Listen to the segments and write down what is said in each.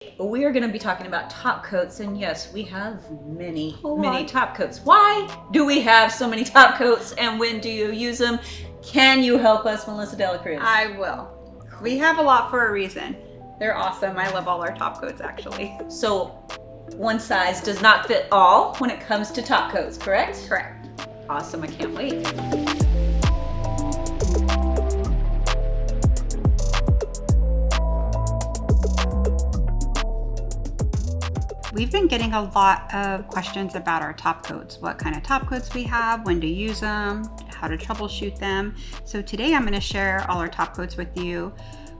We are going to be talking about top coats, and yes, we have many top coats. Why do we have so many top coats, and when do you use them? Can you help us, Melissa DeLaCruz? I will. We have a lot for a reason. They're awesome. I love all our top coats, actually. So one size does not fit all when it comes to top coats, correct? Correct. Awesome, I can't wait. We've been getting a lot of questions about our top coats, what kind of top coats we have, when to use them, how to troubleshoot them. So today I'm going to share all our top coats with you,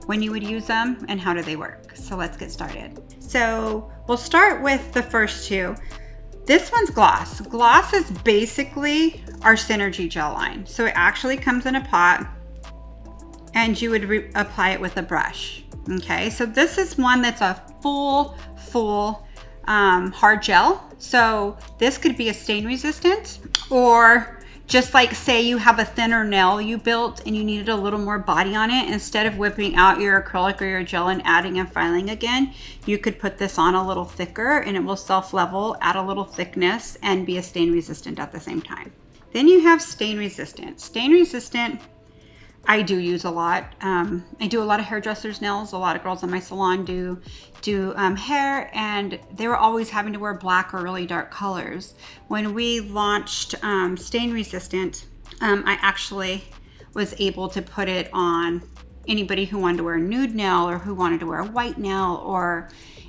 when you would use them, and how do they work. So let's get started. So we'll start with the first two. This one's gloss. Gloss is basically our Synergy gel line. So it actually comes in a pot and you would apply it with a brush. Okay, so this is one that's a full hard gel. So this could be a stain resistant, or just like say you have a thinner nail you built and you needed a little more body on it, instead of whipping out your acrylic or your gel and adding and filing again, you could put this on a little thicker and it will self-level, add a little thickness, and be a stain resistant at the same time. Then you have stain resistant. Stain resistant I do use a lot. I do a lot of hairdressers' nails. A lot of girls in my salon do hair, and they were always having to wear black or really dark colors. When we launched stain resistant, I actually was able to put it on anybody who wanted to wear a nude nail or who wanted to wear a white nail or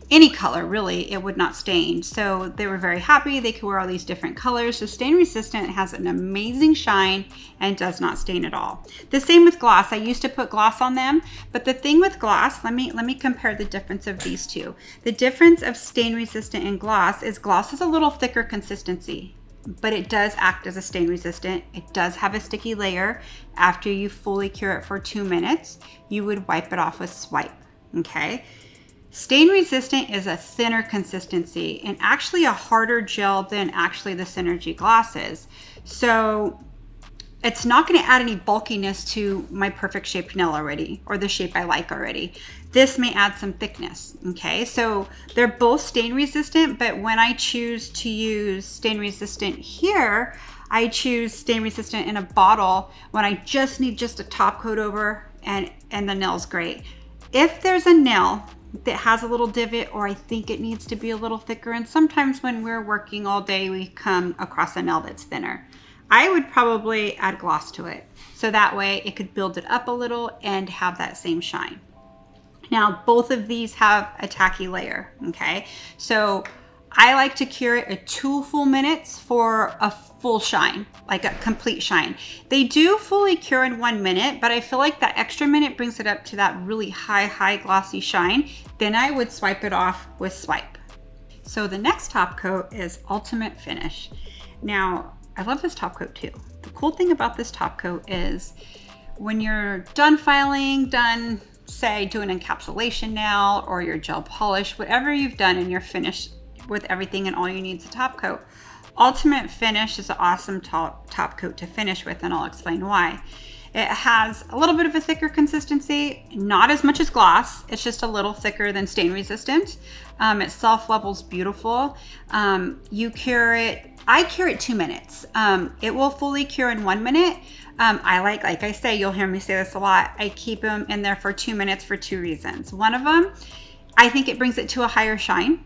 any color, really. It would not stain. So they were very happy. They could wear all these different colors. So stain resistant has an amazing shine and does not stain at all. The same with gloss. I used to put gloss on them, but the thing with gloss, let me compare the difference of these two. The difference of stain resistant and gloss is a little thicker consistency, but it does act as a stain resistant. It does have a sticky layer. After you fully cure it for 2 minutes, you would wipe it off with swipe, okay? Stain resistant is a thinner consistency and actually a harder gel than actually the Synergy gloss is. So it's not going to add any bulkiness to my perfect shaped nail already, or the shape I like already. This may add some thickness, okay? So they're both stain resistant, but when I choose to use stain resistant here, I choose stain resistant in a bottle when I just need just a top coat over and the nail's great. If there's a nail that has a little divot, or I think it needs to be a little thicker, and sometimes when we're working all day we come across a nail that's thinner, I would probably add gloss to it, so that way it could build it up a little and have that same shine. Now both of these have a tacky layer, okay? So I like to cure it at 2 full minutes for a full shine, like a complete shine. They do fully cure in 1 minute, but I feel like that extra minute brings it up to that really high glossy shine. Then I would swipe it off with swipe. So the next top coat is Ultimate Finish. Now, I love this top coat too. The cool thing about this top coat is when you're done filing, say do an encapsulation nail or your gel polish, whatever you've done and you're finished with everything and all you need is a top coat, Ultimate Finish is an awesome top coat to finish with, and I'll explain why. It has a little bit of a thicker consistency, not as much as gloss. It's just a little thicker than stain resistant. It self-levels beautiful. You cure it, I cure it 2 minutes. It will fully cure in 1 minute. I like I say, you'll hear me say this a lot, I keep them in there for 2 minutes for 2 reasons. One of them, I think it brings it to a higher shine,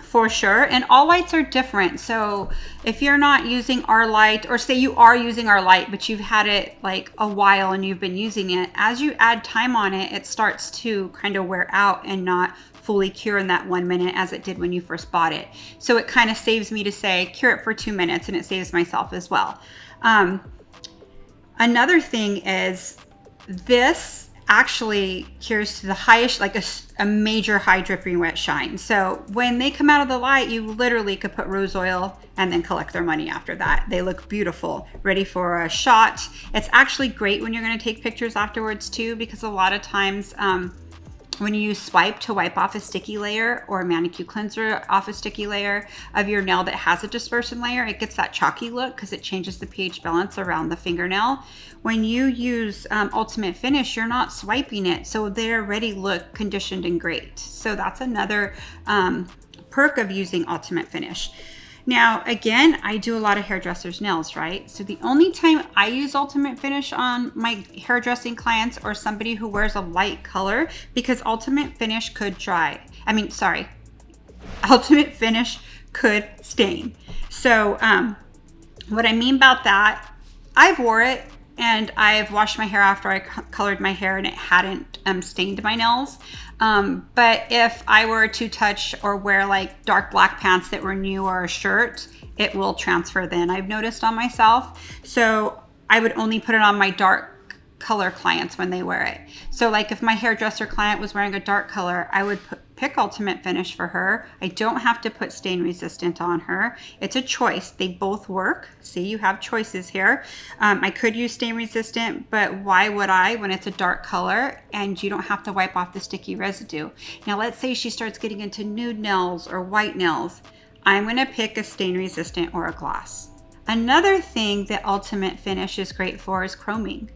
for sure. And all lights are different. So if you're not using our light, or say you are using our light, but you've had it like a while and you've been using it, as you add time on it, it starts to kind of wear out and not fully cure in that 1 minute as it did when you first bought it. So it kind of saves me to say, cure it for 2 minutes, and it saves myself as well. Another thing is this actually cures to the highest, like a major high dripping wet shine. So when they come out of the light, you literally could put rose oil and then collect their money after that. They look beautiful, ready for a shot. It's actually great when you're going to take pictures afterwards too, because a lot of times when you swipe to wipe off a sticky layer or a ManiQ cleanser off a sticky layer of your nail that has a dispersion layer, it gets that chalky look because it changes the pH balance around the fingernail. When you use Ultimate Finish, you're not swiping it, so they already look conditioned and great. So that's another perk of using Ultimate Finish. Now, again, I do a lot of hairdressers' nails, right? So the only time I use Ultimate Finish on my hairdressing clients or somebody who wears a light color, because Ultimate Finish could dry. Ultimate Finish could stain. So what I mean about that, I've wore it and I've washed my hair after I colored my hair and it hadn't stained my nails. But if I were to touch or wear like dark black pants that were new or a shirt, it will transfer then, I've noticed on myself. So I would only put it on my dark color clients when they wear it. So like if my hairdresser client was wearing a dark color, I would pick Ultimate Finish for her. I don't have to put stain resistant on her. It's a choice. They both work. See, you have choices here. I could use stain resistant, but why would I when it's a dark color and you don't have to wipe off the sticky residue? Now let's say she starts getting into nude nails or white nails. I'm going to pick a stain resistant or a gloss. Another thing that Ultimate Finish is great for is chroming.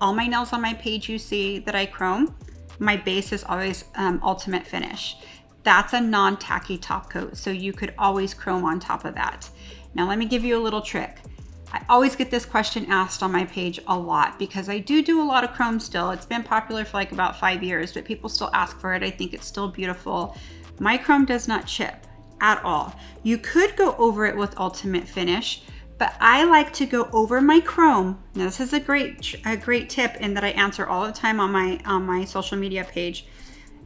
All my nails on my page you see that I chrome, my base is always Ultimate Finish. That's a non-tacky top coat, so you could always chrome on top of that. Now let me give you a little trick. I always get this question asked on my page a lot because I do a lot of chrome still. It's been popular for like about 5 years, but people still ask for it. I think it's still beautiful. My chrome does not chip at all. You could go over it with Ultimate Finish, but I like to go over my chrome. Now this is a great tip and that I answer all the time on my social media page.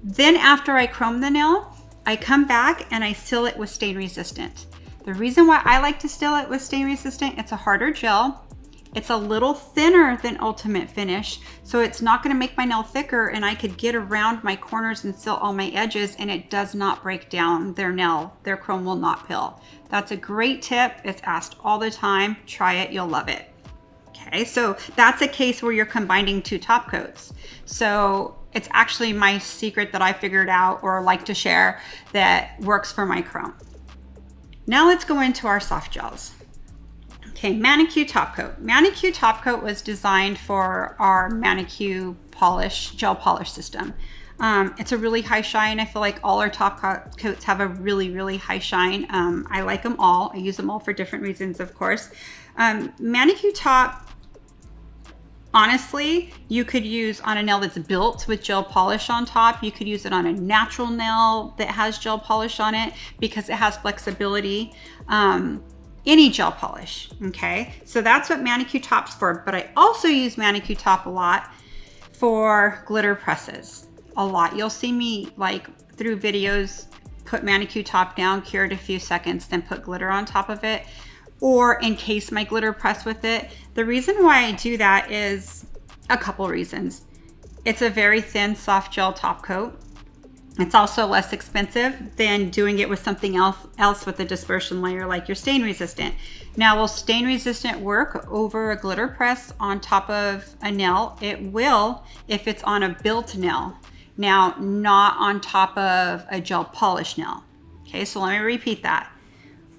Then after I chrome the nail, I come back and I seal it with stain resistant. The reason why I like to seal it with stain resistant, it's a harder gel. It's a little thinner than Ultimate Finish, so it's not going to make my nail thicker, and I could get around my corners and seal all my edges, and it does not break down their nail. Their chrome will not pill. That's a great tip. It's asked all the time. Try it, you'll love it. Okay, so that's a case where you're combining two top coats. So it's actually my secret that I figured out or like to share that works for my chrome. Now let's go into our soft gels. Okay, ManiQ Top Coat. ManiQ Top Coat was designed for our ManiQ gel polish system. It's a really high shine. I feel like all our top coats have a really high shine. I like them all. I use them all for different reasons, of course. ManiQ Top, honestly, you could use on a nail that's built with gel polish on top. You could use it on a natural nail that has gel polish on it because it has flexibility. Any gel polish, okay? So that's what ManiQ Top's for, but I also use ManiQ Top a lot for glitter presses. A lot. You'll see me like through videos put ManiQ Top down, cure it a few seconds, then put glitter on top of it, or encase my glitter press with it. The reason why I do that is a couple reasons. It's a very thin soft gel top coat. It's also less expensive than doing it with something else with a dispersion layer like your stain resistant. Now, will stain resistant work over a glitter press on top of a nail? It will if it's on a built nail. Now, not on top of a gel polish nail. Okay, so let me repeat that.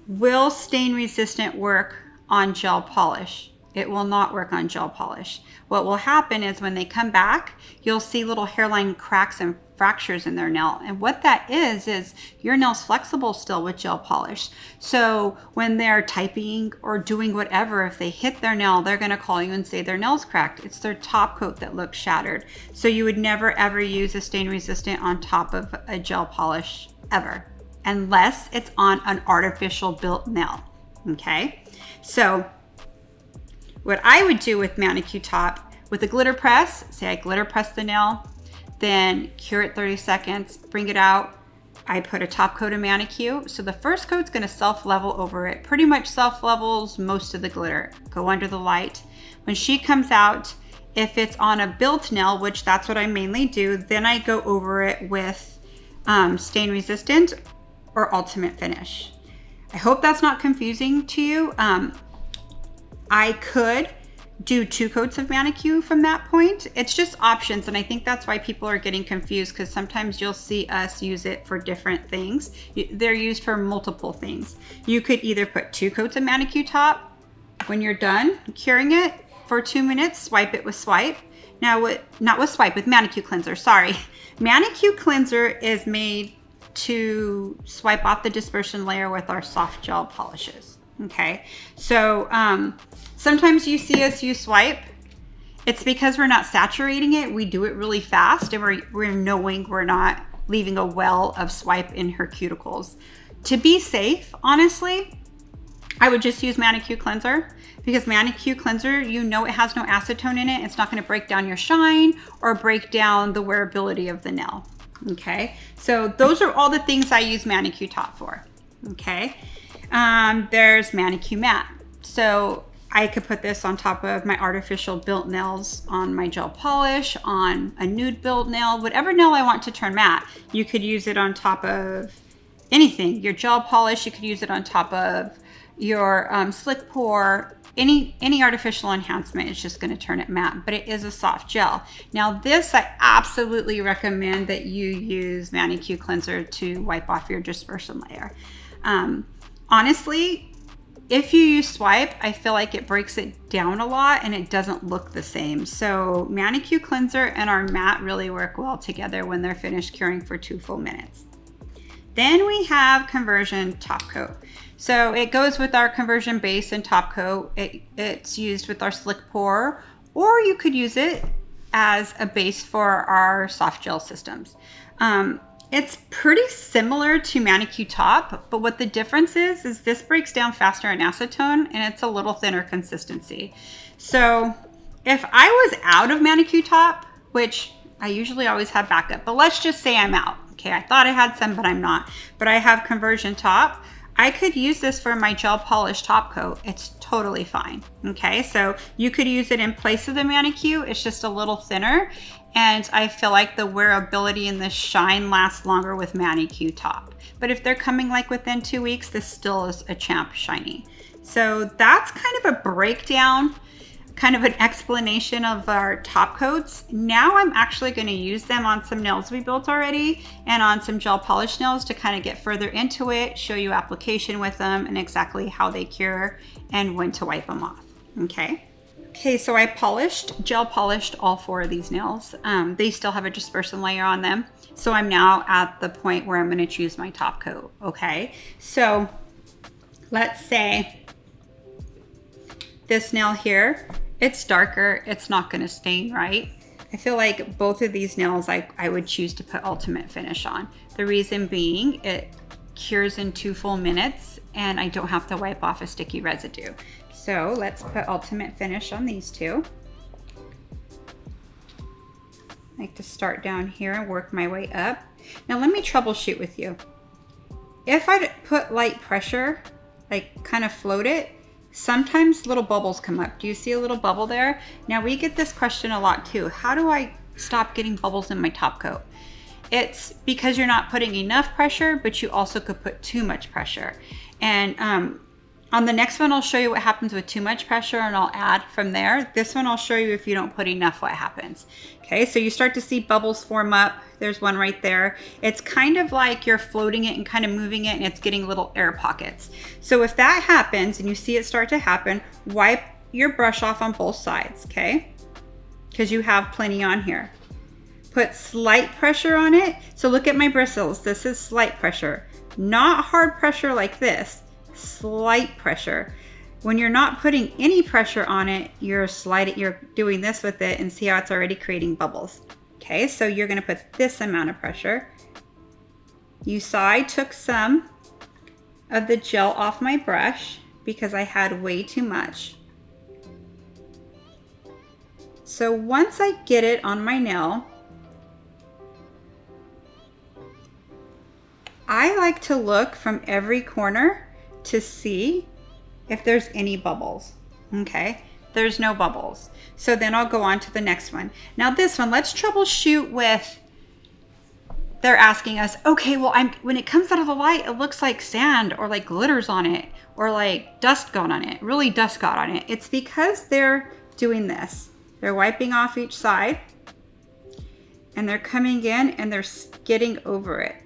Will stain resistant work on gel polish? It will not work on gel polish. What will happen is when they come back, you'll see little hairline cracks and fractures in their nail. And what that is your nail's flexible still with gel polish. So when they're typing or doing whatever, if they hit their nail, they're gonna call you and say their nail's cracked. It's their top coat that looks shattered. So you would never ever use a stain resistant on top of a gel polish ever, unless it's on an artificial built nail, okay? So what I would do with ManiQ Top, with a glitter press, say I glitter press the nail, then cure it 30 seconds, bring it out. I put a top coat of ManiQ. So the first coat's gonna self-level over it. Pretty much self-levels most of the glitter. Go under the light. When she comes out, if it's on a built nail, which that's what I mainly do, then I go over it with stain resistant or Ultimate Finish. I hope that's not confusing to you. I could do 2 coats of ManiQ from that point. It's just options, and I think that's why people are getting confused, because sometimes you'll see us use it for different things. They're used for multiple things. You could either put 2 coats of ManiQ Top when you're done curing it for 2 minutes, swipe it with swipe. Now, not with swipe, with ManiQ cleanser, sorry. ManiQ cleanser is made to swipe off the dispersion layer with our soft gel polishes. Okay, so sometimes you see us use swipe. It's because we're not saturating it. We do it really fast, and we're knowing we're not leaving a well of swipe in her cuticles. To be safe, honestly, I would just use ManiQ cleanser, because ManiQ cleanser, you know, it has no acetone in it. It's not going to break down your shine or break down the wearability of the nail. Okay, so those are all the things I use ManiQ Top for. Okay. There's ManiQ matte. So I could put this on top of my artificial built nails, on my gel polish, on a nude built nail, whatever nail I want to turn matte. You could use it on top of anything. Your gel polish, you could use it on top of your slick pour. Any artificial enhancement is just going to turn it matte, but it is a soft gel. Now this, I absolutely recommend that you use ManiQ cleanser to wipe off your dispersion layer. Honestly, if you use swipe, I feel like it breaks it down a lot and it doesn't look the same. So ManiQ cleanser and our matte really work well together when they're finished curing for 2 full minutes. Then we have conversion top coat. So it goes with our conversion base and top coat. It's used with our slick pour, or you could use it as a base for our soft gel systems. It's pretty similar to ManiQ Top, but what the difference is this breaks down faster in acetone, and it's a little thinner consistency. So if I was out of ManiQ Top, which I usually always have backup, but let's just say I'm out. Okay, I thought I had some, but I'm not. But I have conversion top. I could use this for my gel polish top coat. It's totally fine. Okay, so you could use it in place of the ManiQ. It's just a little thinner, and I feel like the wearability and the shine lasts longer with ManiQ Top. But if they're coming like within 2 weeks, this still is a champ shiny. So that's kind of a breakdown, kind of an explanation of our top coats. Now I'm actually going to use them on some nails we built already and on some gel polish nails to kind of get further into it, show you application with them and exactly how they cure and when to wipe them off. Okay, so I gel polished all 4 of these nails. They still have a dispersion layer on them. So I'm now at the point where I'm going to choose my top coat. Okay, so let's say this nail here, it's darker, it's not going to stain, right? I feel like both of these nails I would choose to put ultimate finish on. The reason being, it cures in 2 full minutes and I don't have to wipe off a sticky residue. So let's put ultimate finish on these 2. I like to start down here and work my way up. Now let me troubleshoot with you. If I put light pressure, like kind of float it, sometimes little bubbles come up. Do you see a little bubble there? Now we get this question a lot too. How do I stop getting bubbles in my top coat? It's because you're not putting enough pressure, but you also could put too much pressure. And on the next one, I'll show you what happens with too much pressure and I'll add from there. This one, I'll show you if you don't put enough, what happens. Okay, so you start to see bubbles form up. There's one right there. It's kind of like you're floating it and kind of moving it and it's getting little air pockets. So if that happens and you see it start to happen, wipe your brush off on both sides, okay? Because you have plenty on here. Put slight pressure on it. So look at my bristles. This is slight pressure, not hard pressure like this, slight pressure. When you're not putting any pressure on it, you're doing this with it and see how it's already creating bubbles. Okay, so you're gonna put this amount of pressure. You saw I took some of the gel off my brush because I had way too much. So once I get it on my nail, I like to look from every corner to see if there's any bubbles. Okay, there's no bubbles. So then I'll go on to the next one. Now this one, let's troubleshoot with, they're asking us, okay, well, when it comes out of the light, it looks like sand or like glitters on it or like dust got on it, really dust got on it. It's because they're doing this. They're wiping off each side and they're coming in and they're skidding over it.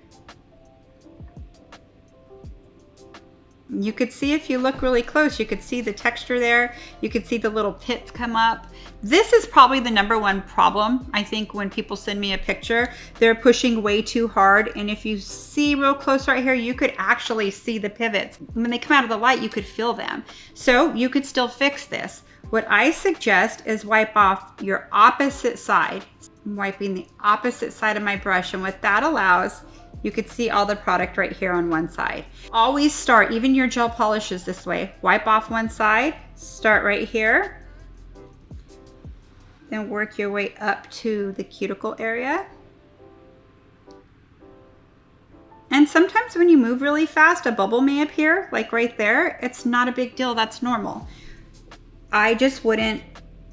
You could see, if you look really close, you could see the texture there. You could see the little pits come up. This is probably the #1 problem. I think when people send me a picture, they're pushing way too hard. And if you see real close right here, you could actually see the pivots. When they come out of the light, you could feel them. So you could still fix this. What I suggest is wipe off your opposite side. I'm wiping the opposite side of my brush, and what that allows, you could see all the product right here on one side. Always start, even your gel polishes this way. Wipe off one side, start right here, then work your way up to the cuticle area. And sometimes when you move really fast, a bubble may appear, like right there. It's not a big deal, that's normal. I just wouldn't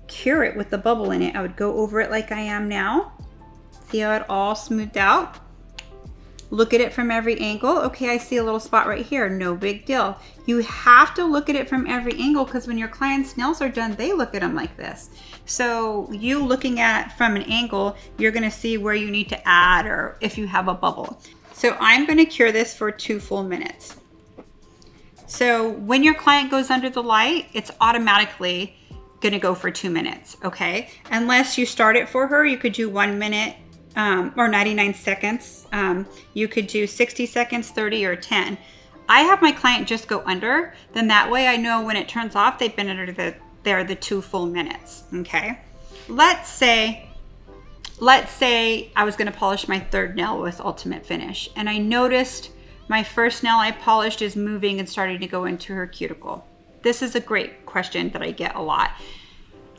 cure it with the bubble in it. I would go over it like I am now. See how it all smoothed out? Look at it from every angle. Okay, I see a little spot right here. No big deal. You have to look at it from every angle, because when your clients' nails are done, they look at them like this. So you looking at from an angle, you're gonna see where you need to add or if you have a bubble. So I'm gonna cure this for 2 full minutes. So when your client goes under the light, it's automatically gonna go for 2 minutes, okay? Unless you start it for her, you could do 1 minute or 99 seconds. You could do 60 seconds, 30 or 10. I have my client just go under, then that way I know when it turns off, they've been under the 2 full minutes, okay? Let's say I was gonna polish my 3rd nail with Ultimate Finish, and I noticed my first nail I polished is moving and starting to go into her cuticle. This is a great question that I get a lot.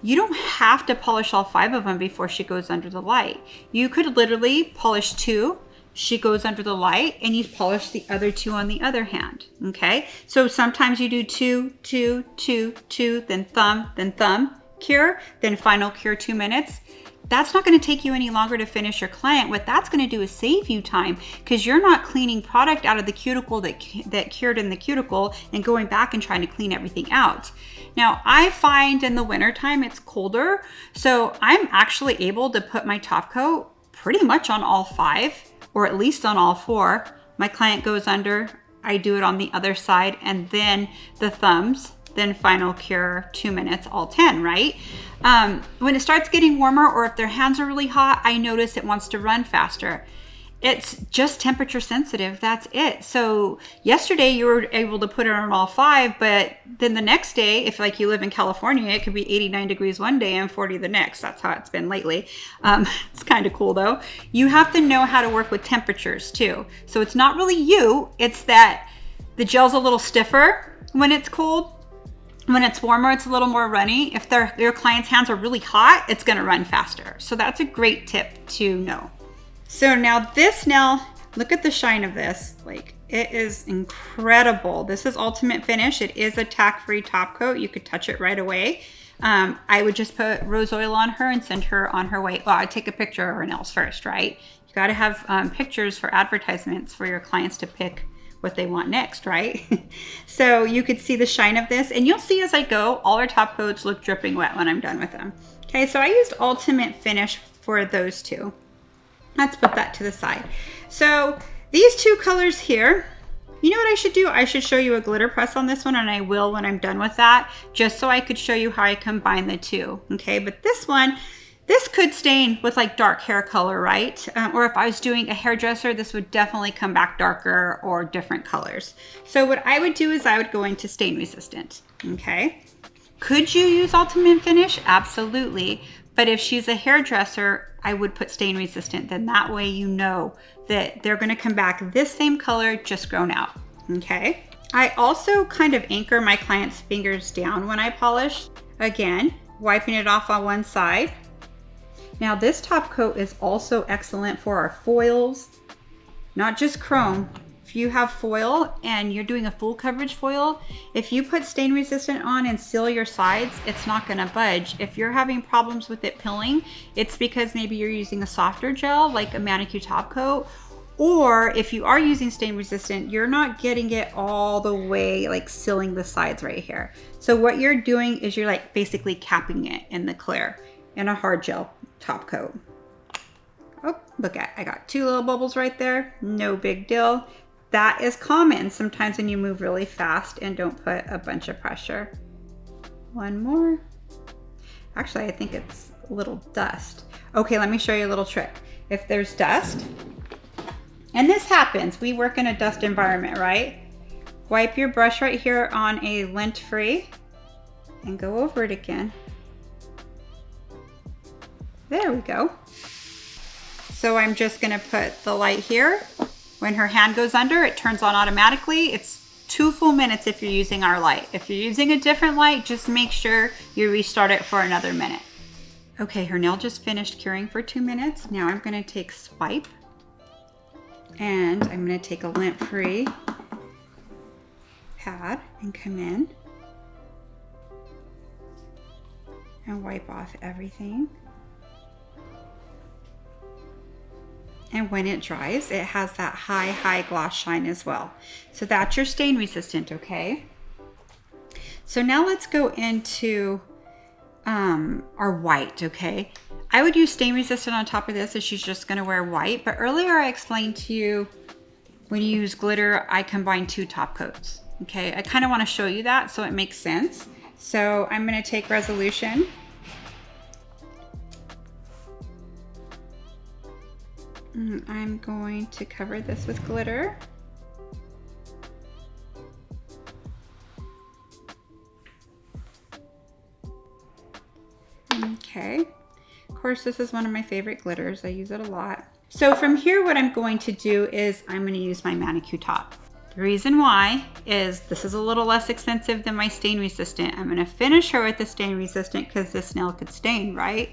You don't have to polish all 5 of them before she goes under the light. You could literally polish 2, she goes under the light, and you polish the other 2 on the other hand, okay? So sometimes you do 2, 2, 2, 2, then thumb, cure, then final cure 2 minutes. That's not gonna take you any longer to finish your client. What that's gonna do is save you time, because you're not cleaning product out of the cuticle that cured in the cuticle and going back and trying to clean everything out. Now, I find in the wintertime it's colder, so I'm actually able to put my top coat pretty much on all 5, or at least on all 4. My client goes under, I do it on the other side, and then the thumbs, then final cure 2 minutes, all 10, right? When it starts getting warmer, or if their hands are really hot, I notice it wants to run faster. It's just temperature sensitive, that's it. So yesterday you were able to put it on all 5, but then the next day, if like you live in California, it could be 89 degrees one day and 40 the next. That's how it's been lately. It's kind of cool though. You have to know how to work with temperatures too. So it's not really you, it's that the gel's a little stiffer when it's cold. When it's warmer, it's a little more runny. If your client's hands are really hot, it's gonna run faster. So that's a great tip to know. So now this nail, look at the shine of this. Like, it is incredible. This is Ultimate Finish. It is a tack-free top coat. You could touch it right away. I would just put rose oil on her and send her on her way. Well, I'd take a picture of her nails first, right? You gotta have pictures for advertisements for your clients to pick what they want next, right? So you could see the shine of this, and you'll see as I go, all our top coats look dripping wet when I'm done with them. Okay, so I used Ultimate Finish for those 2. Let's put that to the side. So these 2 colors here, you know what I should do? I should show you a glitter press on this one, and I will when I'm done with that, just so I could show you how I combine the 2, okay? But this one, this could stain with like dark hair color, right? Or if I was doing a hairdresser, this would definitely come back darker or different colors. So what I would do is I would go into stain resistant, okay? Could you use Ultimate Finish? Absolutely. But if she's a hairdresser, I would put stain resistant. Then that way you know that they're gonna come back this same color, just grown out, okay? I also kind of anchor my client's fingers down when I polish. Again, wiping it off on one side. Now this top coat is also excellent for our foils, not just chrome. If you have foil and you're doing a full coverage foil, if you put stain resistant on and seal your sides, it's not gonna budge. If you're having problems with it pilling, it's because maybe you're using a softer gel like a ManiQ Top Coat, Or if you are using stain resistant, you're not getting it all the way, like sealing the sides right here. So what you're doing is you're like basically capping it in the clear in a hard gel top coat. Oh, look at, I got 2 little bubbles right there. No big deal. That is common sometimes when you move really fast and don't put a bunch of pressure. One more. Actually, I think it's a little dust. Okay, let me show you a little trick. If there's dust, and this happens, we work in a dust environment, right? Wipe your brush right here on a lint-free and go over it again. There we go. So I'm just gonna put the light here. When her hand goes under, it turns on automatically. It's 2 full minutes if you're using our light. If you're using a different light, just make sure you restart it for another minute. Okay, her nail just finished curing for 2 minutes. Now I'm gonna take Swipe and I'm gonna take a lint-free pad and come in and wipe off everything. And when it dries, it has that high gloss shine as well. So that's your stain resistant, okay? So now let's go into our white, okay? I would use stain resistant on top of this if she's just gonna wear white, but earlier I explained to you when you use glitter, I combine 2 top coats, okay? I kind of wanna show you that so it makes sense. So I'm gonna take Resolution. I'm going to cover this with glitter. Okay. Of course, this is one of my favorite glitters. I use it a lot. So from here, what I'm going to do is I'm going to use my ManiQ Top. The reason why is this is a little less expensive than my stain resistant. I'm going to finish her with the stain resistant because this nail could stain, right?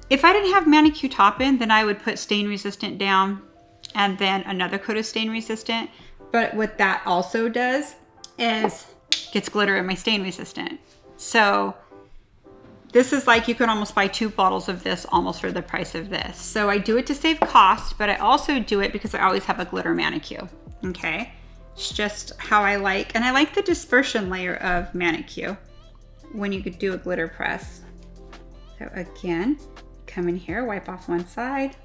If I didn't have ManiQ Top in, then I would put stain resistant down and then another coat of stain resistant. But what that also does is gets glitter in my stain resistant. So this is like you can almost buy 2 bottles of this almost for the price of this. So I do it to save cost, but I also do it because I always have a glitter ManiQ, okay? It's just how I like, and I like the dispersion layer of ManiQ when you could do a glitter press. So again, come in here, wipe off one side.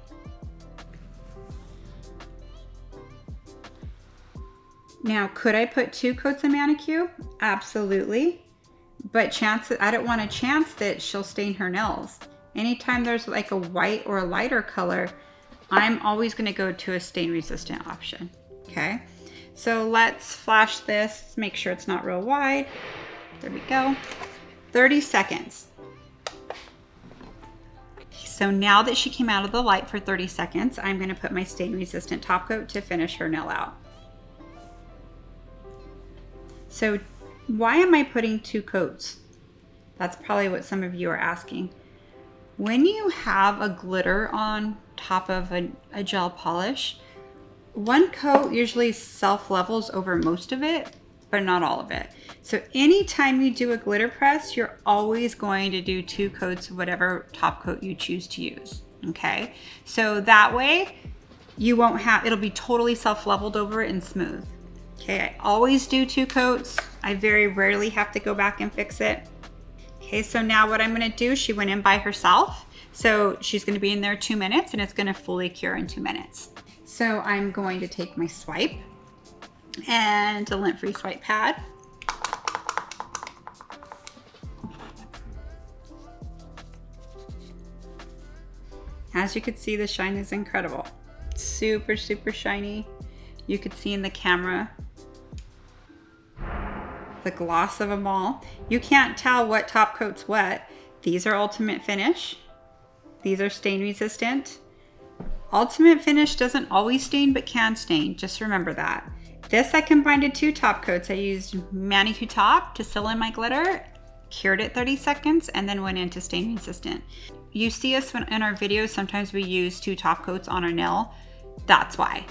Now, could I put 2 coats of ManiQ? Absolutely. But I don't want a chance that she'll stain her nails. Anytime there's like a white or a lighter color, I'm always gonna go to a stain resistant option, okay? So let's flash this, make sure it's not real wide. There we go. 30 seconds. So now that she came out of the light for 30 seconds, I'm gonna put my stain resistant top coat to finish her nail out. So why am I putting 2 coats? That's probably what some of you are asking. When you have a glitter on top of a gel polish, 1 coat usually self-levels over most of it, but not all of it. So anytime you do a glitter press, you're always going to do 2 coats of whatever top coat you choose to use, okay? So that way, you won't have, it'll be totally self-leveled over and smooth. Okay, I always do 2 coats. I very rarely have to go back and fix it. Okay, so now what I'm gonna do, she went in by herself. So she's gonna be in there 2 minutes and it's gonna fully cure in 2 minutes. So I'm going to take my Swipe and a lint-free swipe pad. As you can see, the shine is incredible. Super, super shiny. You could see in the camera the gloss of them all. You can't tell what top coat's what. These are Ultimate Finish. These are stain resistant. Ultimate Finish doesn't always stain, but can stain. Just remember that. This I combined 2 top coats. I used ManiQ Top to seal in my glitter, cured it 30 seconds, and then went into stain resistant. You see us in our videos, sometimes we use 2 top coats on our nail. That's why.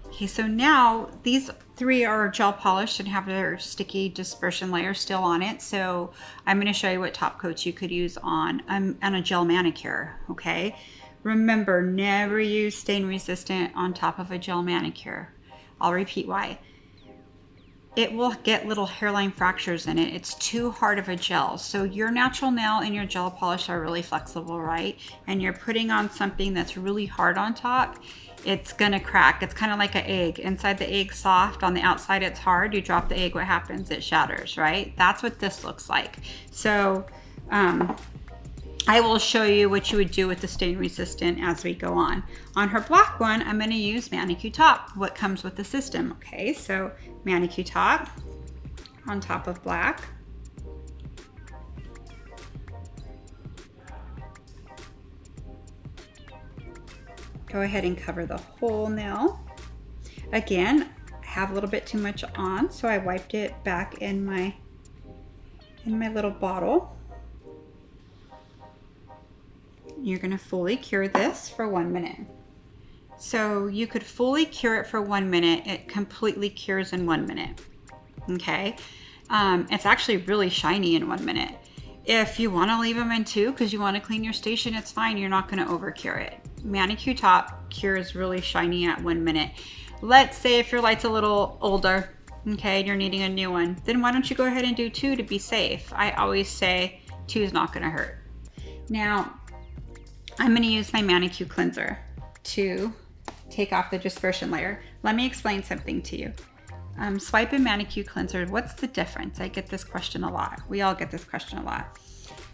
Okay, so now these 3 are gel polished and have their sticky dispersion layer still on it. So I'm gonna show you what top coats you could use on a gel manicure, okay? Remember, never use stain resistant on top of a gel manicure. I'll repeat why. It will get little hairline fractures in it. It's too hard of a gel. So your natural nail and your gel polish are really flexible, right? And you're putting on something that's really hard on top, it's gonna crack. It's kind of like an egg. Inside the egg soft, on the outside it's hard. You drop the egg, what happens? It shatters, right? That's what this looks like. So I will show you what you would do with the stain resistant as we go on. On her black one, I'm gonna use ManiQ Top, what comes with the system. Okay, so ManiQ Top on top of black. Go ahead and cover the whole nail. Again, I have a little bit too much on, so I wiped it back in my little bottle. You're gonna fully cure this for 1 minute. So you could fully cure it for 1 minute. It completely cures in 1 minute, okay? It's actually really shiny in 1 minute. If you wanna leave them in 2 because you wanna clean your station, it's fine. You're not gonna over cure it. ManiQ Top cures really shiny at 1 minute. Let's say if your light's a little older, okay, and you're needing a new one, then why don't you go ahead and do 2 to be safe? I always say 2 is not gonna hurt. Now, I'm going to use my ManiQ cleanser to take off the dispersion layer. Let me explain something to you. Swipe and ManiQ cleanser, what's the difference? I get this question a lot. We all get this question a lot.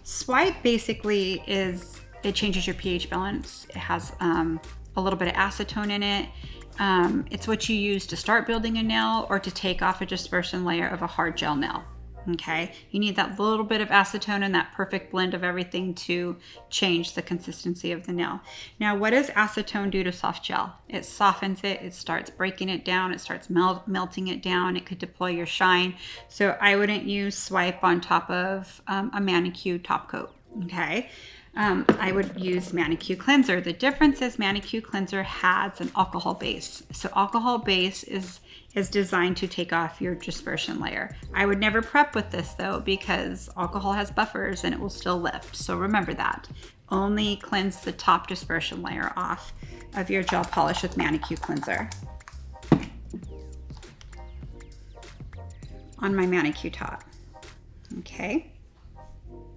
Swipe basically it changes your pH balance. It has a little bit of acetone in it. It's what you use to start building a nail or to take off a dispersion layer of a hard gel nail. Okay, you need that little bit of acetone and that perfect blend of everything to change the consistency of the nail. Now, what does acetone do to soft gel? It softens it, it starts breaking it down, it starts melting it down, it could deploy your shine. So I wouldn't use Swipe on top of a ManiQ top coat, okay? I would use ManiQ cleanser. The difference is ManiQ cleanser has an alcohol base. So alcohol base is designed to take off your dispersion layer. I would never prep with this though, because alcohol has buffers and it will still lift. So remember that. Only cleanse the top dispersion layer off of your gel polish with ManiQ cleanser. On my ManiQ Top. Okay.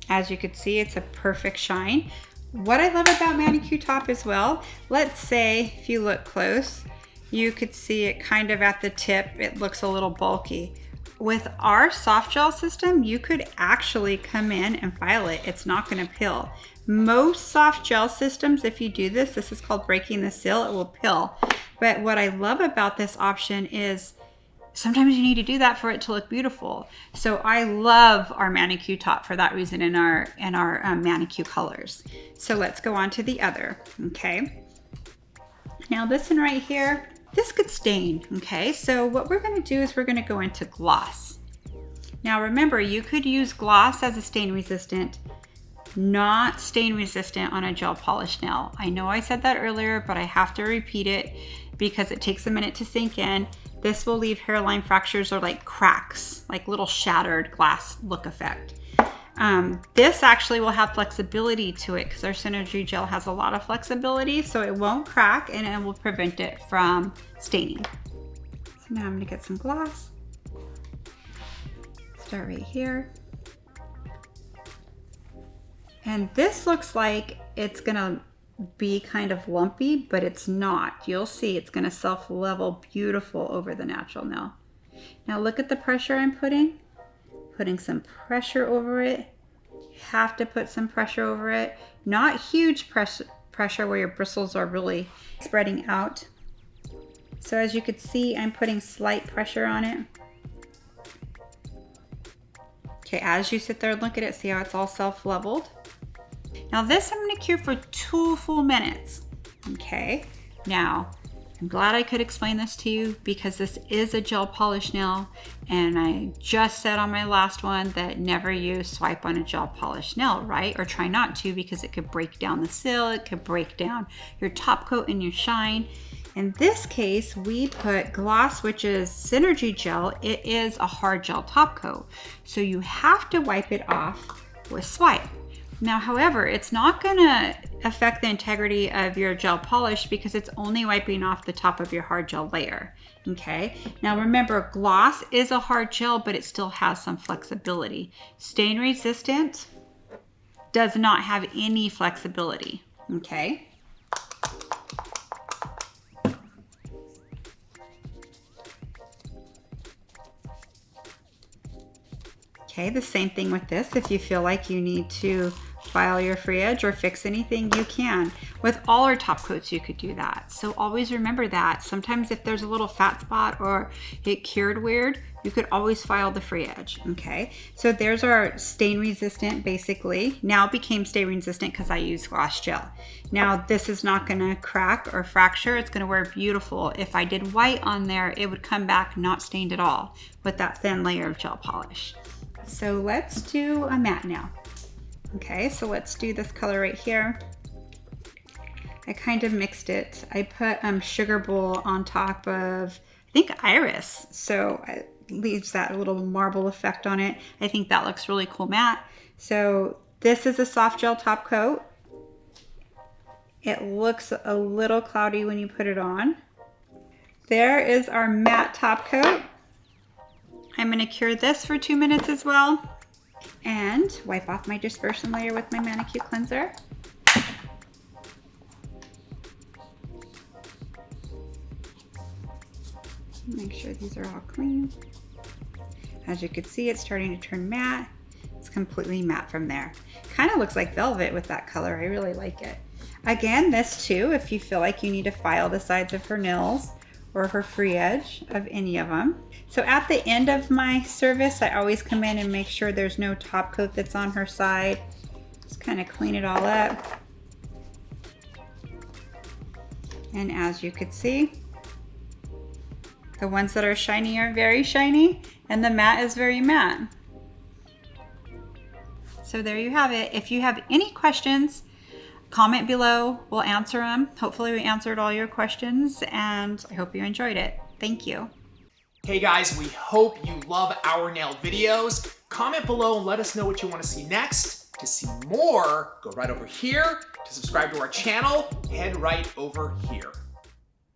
As you can see, it's a perfect shine. What I love about ManiQ Top as well, let's say if you look close, you could see it kind of at the tip, it looks a little bulky. With our soft gel system, you could actually come in and file it. It's not gonna pill. Most soft gel systems, if you do this, this is called breaking the seal, it will pill. But what I love about this option is sometimes you need to do that for it to look beautiful. So I love our ManiQ Top for that reason in our ManiQ colors. So let's go on to the other, okay? Now this one right here, this could stain, okay? So what we're gonna do is we're gonna go into gloss. Now remember, you could use gloss as a stain resistant, not stain resistant on a gel polish nail. I know I said that earlier, but I have to repeat it because it takes a minute to sink in. This will leave hairline fractures or like cracks, like little shattered glass look effect. This actually will have flexibility to it because our Synergy gel has a lot of flexibility, so it won't crack and it will prevent it from staining. So now I'm gonna get some gloss. Start right here. And this looks like it's gonna be kind of lumpy, but it's not. You'll see it's gonna self-level beautiful over the natural nail. Now look at the pressure I'm putting some pressure over it. You have to put some pressure over it. Not huge pressure where your bristles are really spreading out. So as you can see, I'm putting slight pressure on it. Okay, as you sit there and look at it, see how it's all self-leveled? Now this I'm going to cure for 2 full minutes. Okay, now I'm glad I could explain this to you because this is a gel polish nail, and I just said on my last one that never use Swipe on a gel polish nail, right? Or try not to, because it could break down the seal, it could break down your top coat and your shine. In this case, we put gloss, which is Synergy gel. It is a hard gel top coat, so you have to wipe it off with Swipe. Now, however, it's not gonna affect the integrity of your gel polish because it's only wiping off the top of your hard gel layer, okay? Now remember, gloss is a hard gel, but it still has some flexibility. Stain resistant does not have any flexibility, okay? Okay, the same thing with this. If you feel like you need to file your free edge or fix anything, you can. With all our top coats, you could do that. So always remember that. Sometimes if there's a little fat spot or it cured weird, you could always file the free edge, okay? So there's our stain resistant, basically. Now it became stain resistant because I use gloss gel. Now this is not gonna crack or fracture. It's gonna wear beautiful. If I did white on there, it would come back not stained at all with that thin layer of gel polish. So let's do a matte now. Okay, so let's do this color right here. I kind of mixed it. I put Sugar Bowl on top of, I think, Iris. So it leaves that little marble effect on it. I think that looks really cool matte. So this is a soft gel top coat. It looks a little cloudy when you put it on. There is our matte top coat. I'm gonna cure this for 2 minutes as well and wipe off my dispersion layer with my ManiQ cleanser. Make sure these are all clean. As you can see, it's starting to turn matte. It's completely matte from there. Kind of looks like velvet with that color. I really like it. Again, this too, if you feel like you need to file the sides of her nails or her free edge of any of them. So at the end of my service, I always come in and make sure there's no top coat that's on her side. Just kind of clean it all up. And as you could see, the ones that are shiny are very shiny and the matte is very matte. So there you have it. If you have any questions, comment below, we'll answer them. Hopefully we answered all your questions and I hope you enjoyed it. Thank you. Hey guys, we hope you love our nail videos. Comment below and let us know what you want to see next. To see more, go right over here. To subscribe to our channel, head right over here.